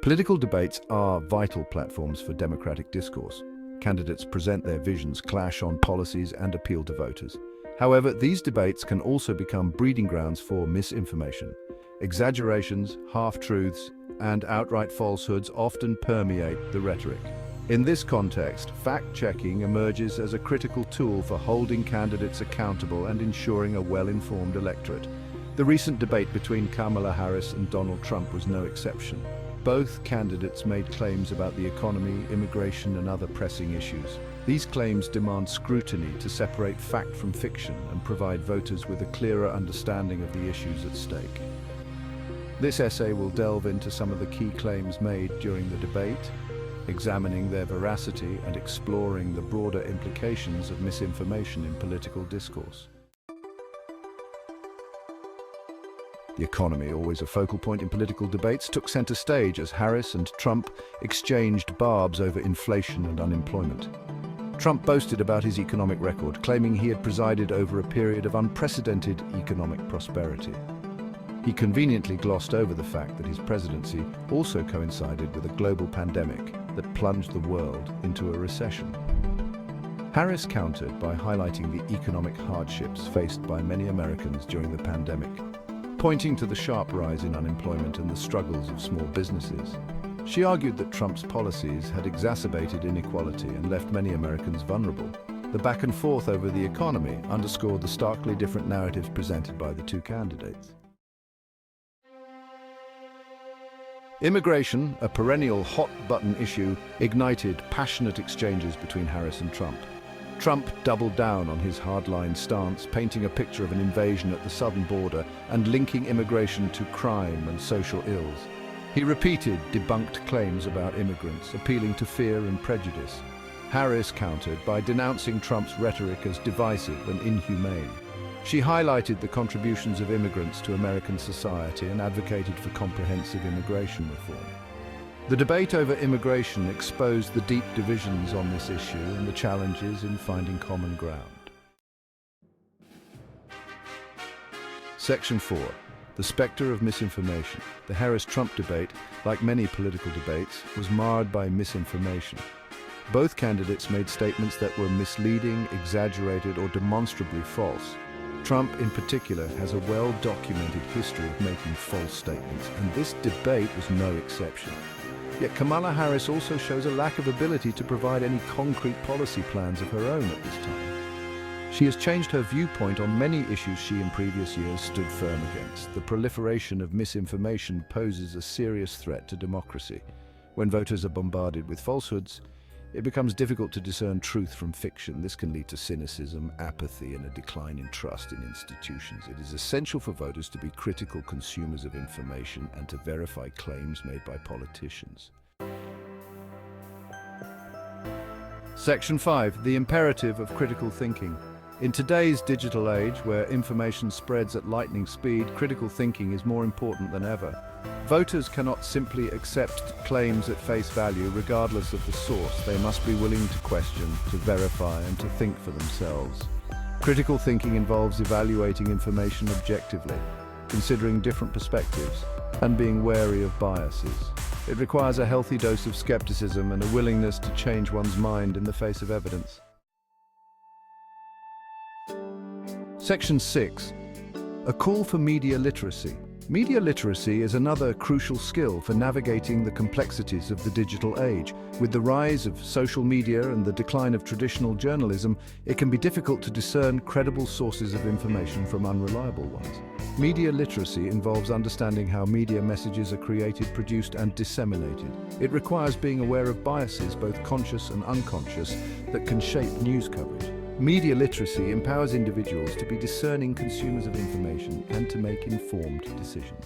Political debates are vital platforms for democratic discourse. Candidates present their visions, clash on policies, and appeal to voters. However, these debates can also become breeding grounds for misinformation. Exaggerations, half-truths, and outright falsehoods often permeate the rhetoric. In this context, fact-checking emerges as a critical tool for holding candidates accountable and ensuring a well-informed electorate. The recent debate between Kamala Harris and Donald Trump was no exception. Both candidates made claims about the economy, immigration, and other pressing issues. These claims demand scrutiny to separate fact from fiction and provide voters with a clearer understanding of the issues at stake. This essay will delve into some of the key claims made during the debate, examining their veracity and exploring the broader implications of misinformation in political discourse. The economy, always a focal point in political debates, took center stage as Harris and Trump exchanged barbs over inflation and unemployment. Trump boasted about his economic record, claiming he had presided over a period of unprecedented economic prosperity. He conveniently glossed over the fact that his presidency also coincided with a global pandemic that plunged the world into a recession. Harris countered by highlighting the economic hardships faced by many Americans during the pandemic, pointing to the sharp rise in unemployment and the struggles of small businesses. She argued that Trump's policies had exacerbated inequality and left many Americans vulnerable. The back and forth over the economy underscored the starkly different narratives presented by the two candidates. Immigration, a perennial hot-button issue, ignited passionate exchanges between Harris and Trump. Trump doubled down on his hardline stance, painting a picture of an invasion at the southern border and linking immigration to crime and social ills. He repeated debunked claims about immigrants, appealing to fear and prejudice. Harris countered by denouncing Trump's rhetoric as divisive and inhumane. She highlighted the contributions of immigrants to American society and advocated for comprehensive immigration reform. The debate over immigration exposed the deep divisions on this issue and the challenges in finding common ground. Section 4. The specter of misinformation. The Harris-Trump debate, like many political debates, was marred by misinformation. Both candidates made statements that were misleading, exaggerated, or demonstrably false. Trump, in particular, has a well-documented history of making false statements, and this debate was no exception. Yet Kamala Harris also shows a lack of ability to provide any concrete policy plans of her own at this time. She has changed her viewpoint on many issues she in previous years stood firm against. The proliferation of misinformation poses a serious threat to democracy. When voters are bombarded with falsehoods, it becomes difficult to discern truth from fiction. This can lead to cynicism, apathy, and a decline in trust in institutions. It is essential for voters to be critical consumers of information and to verify claims made by politicians. Section 5. The imperative of critical thinking. In today's digital age, where information spreads at lightning speed, critical thinking is more important than ever. Voters cannot simply accept claims at face value regardless of the source. They must be willing to question, to verify, and to think for themselves. Critical thinking involves evaluating information objectively, considering different perspectives, and being wary of biases. It requires a healthy dose of skepticism and a willingness to change one's mind in the face of evidence. Section 6. A call for media literacy. Media literacy is another crucial skill for navigating the complexities of the digital age. With the rise of social media and the decline of traditional journalism, it can be difficult to discern credible sources of information from unreliable ones. Media literacy involves understanding how media messages are created, produced, and disseminated. It requires being aware of biases, both conscious and unconscious, that can shape news coverage. Media literacy empowers individuals to be discerning consumers of information and to make informed decisions.